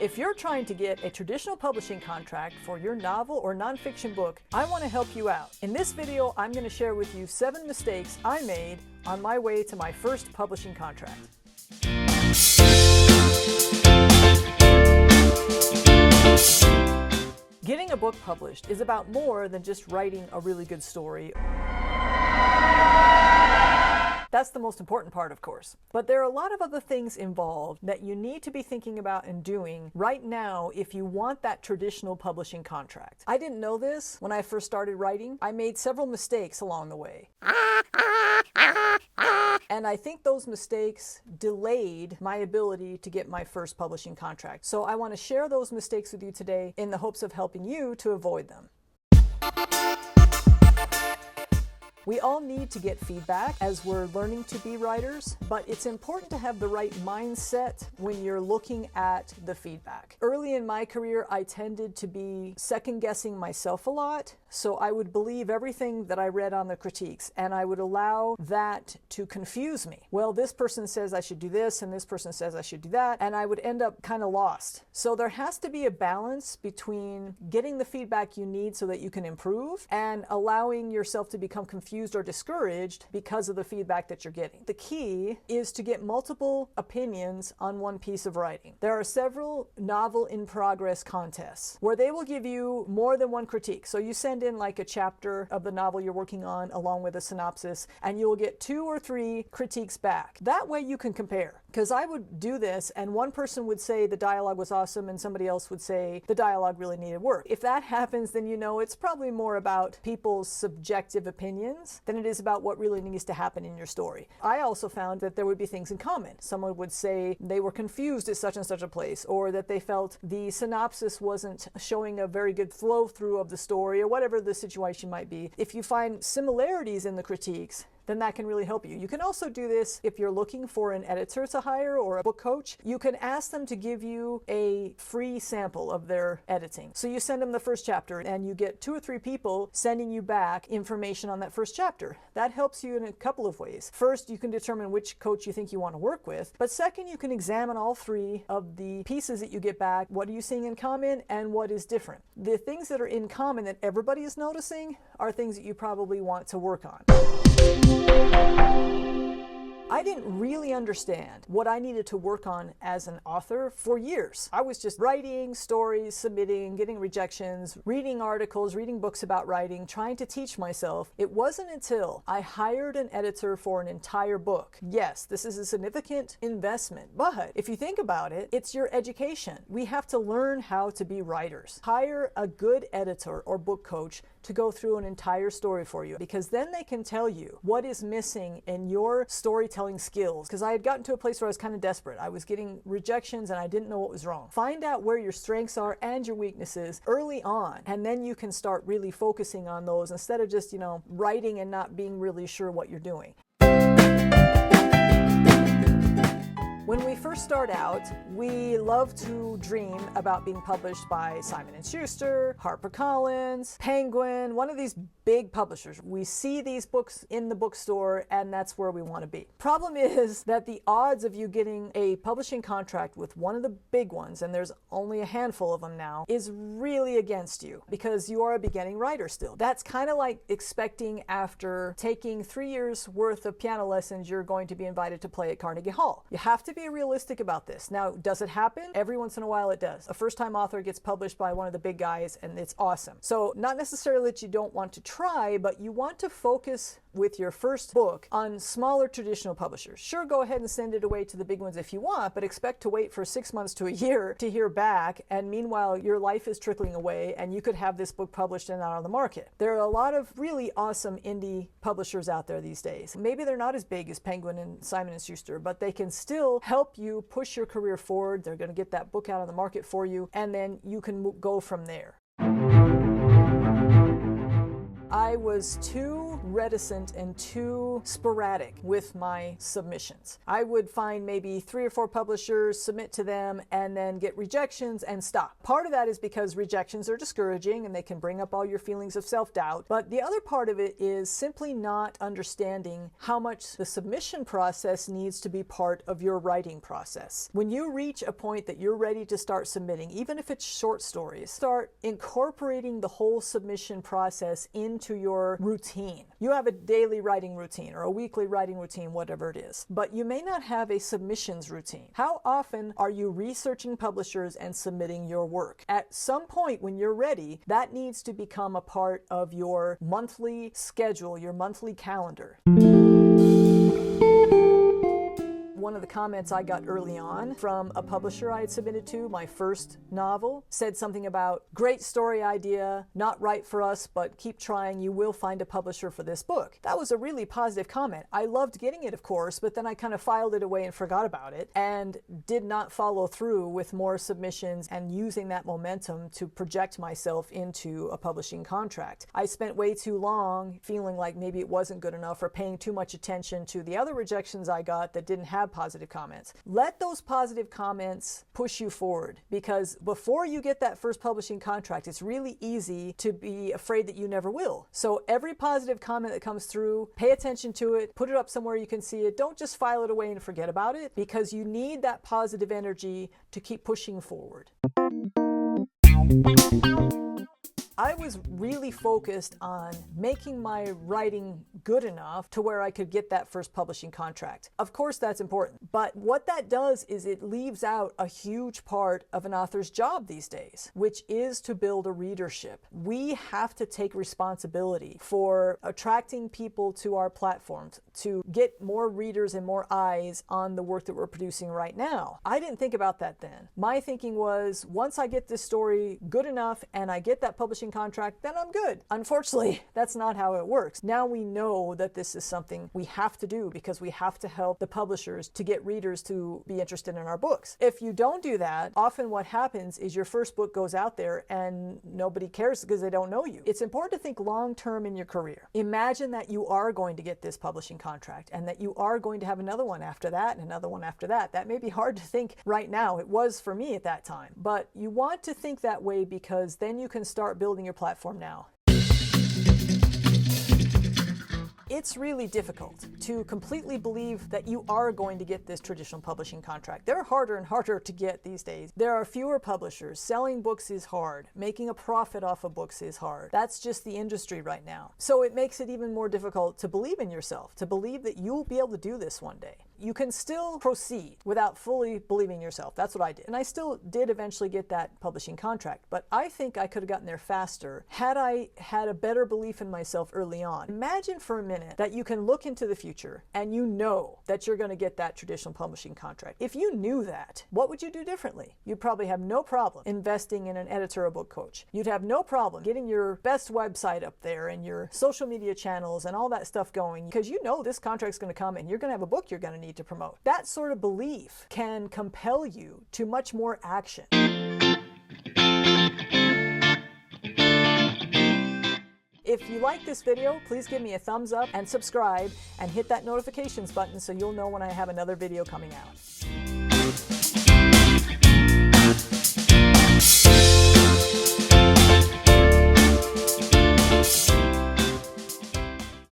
If you're trying to get a traditional publishing contract for your novel or nonfiction book, I want to help you out. In this video, I'm going to share with you 7 mistakes I made on my way to my first publishing contract. Getting a book published is about more than just writing a really good story. That's the most important part, of course. But there are a lot of other things involved that you need to be thinking about and doing right now if you want that traditional publishing contract. I didn't know this when I first started writing. I made several mistakes along the way. And I think those mistakes delayed my ability to get my first publishing contract. So I want to share those mistakes with you today in the hopes of helping you to avoid them. We all need to get feedback as we're learning to be writers, but it's important to have the right mindset when you're looking at the feedback. Early in my career, I tended to be second-guessing myself a lot, so I would believe everything that I read on the critiques, and I would allow that to confuse me. Well, this person says I should do this, and this person says I should do that, and I would end up kind of lost. So there has to be a balance between getting the feedback you need so that you can improve and allowing yourself to become confused or discouraged because of the feedback that you're getting. The key is to get multiple opinions on one piece of writing. There are several novel in progress contests where they will give you more than one critique. So you send in like a chapter of the novel you're working on along with a synopsis, and you'll get 2 or 3 critiques back. That way you can compare. Because I would do this and one person would say the dialogue was awesome and somebody else would say the dialogue really needed work. If that happens, then you know it's probably more about people's subjective opinions than it is about what really needs to happen in your story. I also found that there would be things in common. Someone would say they were confused at such and such a place, or that they felt the synopsis wasn't showing a very good flow through of the story, or whatever the situation might be. If you find similarities in the critiques, then that can really help you. You can also do this if you're looking for an editor to hire or a book coach. You can ask them to give you a free sample of their editing. So you send them the first chapter and you get 2 or 3 people sending you back information on that first chapter. That helps you in a couple of ways. First, you can determine which coach you think you want to work with. But second, you can examine all 3 of the pieces that you get back. What are you seeing in common and what is different? The things that are in common that everybody is noticing are things that you probably want to work on. I didn't really understand what I needed to work on as an author for years. I was just writing stories, submitting, getting rejections, reading articles, reading books about writing, trying to teach myself. It wasn't until I hired an editor for an entire book. Yes, this is a significant investment, but if you think about it, it's your education. We have to learn how to be writers. Hire a good editor or book coach to go through an entire story for you, because then they can tell you what is missing in your storytelling skills. Because I had gotten to a place where I was kind of desperate. I was getting rejections and I didn't know what was wrong. Find out where your strengths are and your weaknesses early on, and then you can start really focusing on those instead of just, writing and not being really sure what you're doing. When we first start out, we love to dream about being published by Simon & Schuster, HarperCollins, Penguin, one of these big publishers. We see these books in the bookstore and that's where we want to be. Problem is that the odds of you getting a publishing contract with one of the big ones, and there's only a handful of them now, is really against you because you are a beginning writer still. That's kind of like expecting after taking 3 years worth of piano lessons, you're going to be invited to play at Carnegie Hall. You have to be realistic about this. Now, does it happen? Every once in a while it does. A first-time author gets published by one of the big guys and it's awesome. So not necessarily that you don't want to try, but you want to focus with your first book on smaller traditional publishers. Sure, go ahead and send it away to the big ones if you want, but expect to wait for 6 months to a year to hear back, and meanwhile your life is trickling away and you could have this book published and out on the market. There are a lot of really awesome indie publishers out there these days. Maybe they're not as big as Penguin and Simon & Schuster, but they can still help you push your career forward. They're going to get that book out on the market for you, and then you can go from there. I was too reticent and too sporadic with my submissions. I would find maybe 3 or 4 publishers, submit to them, and then get rejections and stop. Part of that is because rejections are discouraging and they can bring up all your feelings of self-doubt, but the other part of it is simply not understanding how much the submission process needs to be part of your writing process. When you reach a point that you're ready to start submitting, even if it's short stories, start incorporating the whole submission process into your routine. You have a daily writing routine or a weekly writing routine, whatever it is, but you may not have a submissions routine. How often are you researching publishers and submitting your work? At some point when you're ready, that needs to become a part of your monthly schedule, your monthly calendar. One of the comments I got early on from a publisher I had submitted to, my first novel, said something about, great story idea, not right for us, but keep trying, you will find a publisher for this book. That was a really positive comment. I loved getting it, of course, but then I kind of filed it away and forgot about it and did not follow through with more submissions and using that momentum to project myself into a publishing contract. I spent way too long feeling like maybe it wasn't good enough or paying too much attention to the other rejections I got that didn't have positive comments. Let those positive comments push you forward, because before you get that first publishing contract, it's really easy to be afraid that you never will. So every positive comment that comes through, pay attention to it, put it up somewhere you can see it. Don't just file it away and forget about it, because you need that positive energy to keep pushing forward. I was really focused on making my writing good enough to where I could get that first publishing contract. Of course, that's important, but what that does is it leaves out a huge part of an author's job these days, which is to build a readership. We have to take responsibility for attracting people to our platforms to get more readers and more eyes on the work that we're producing right now. I didn't think about that then. My thinking was, once I get this story good enough and I get that publishing contract, then I'm good. Unfortunately, that's not how it works. Now we know that this is something we have to do because we have to help the publishers to get readers to be interested in our books. If you don't do that, often what happens is your first book goes out there and nobody cares because they don't know you. It's important to think long-term in your career. Imagine that you are going to get this publishing contract and that you are going to have another one after that and another one after that. That may be hard to think right now. It was for me at that time. But you want to think that way because then you can start building your platform now. It's really difficult to completely believe that you are going to get this traditional publishing contract. They're harder and harder to get these days. There are fewer publishers. Selling books is hard. Making a profit off of books is hard. That's just the industry right now. So it makes it even more difficult to believe in yourself, to believe that you'll be able to do this one day. You can still proceed without fully believing yourself. That's what I did. And I still did eventually get that publishing contract, but I think I could have gotten there faster had I had a better belief in myself early on. Imagine for a minute that you can look into the future and you know that you're going to get that traditional publishing contract. If you knew that, what would you do differently? You'd probably have no problem investing in an editor or book coach. You'd have no problem getting your best website up there and your social media channels and all that stuff going, because you know this contract's going to come and you're going to have a book you're going to need to promote. That sort of belief can compel you to much more action. If you like this video, please give me a thumbs up and subscribe and hit that notifications button so you'll know when I have another video coming out.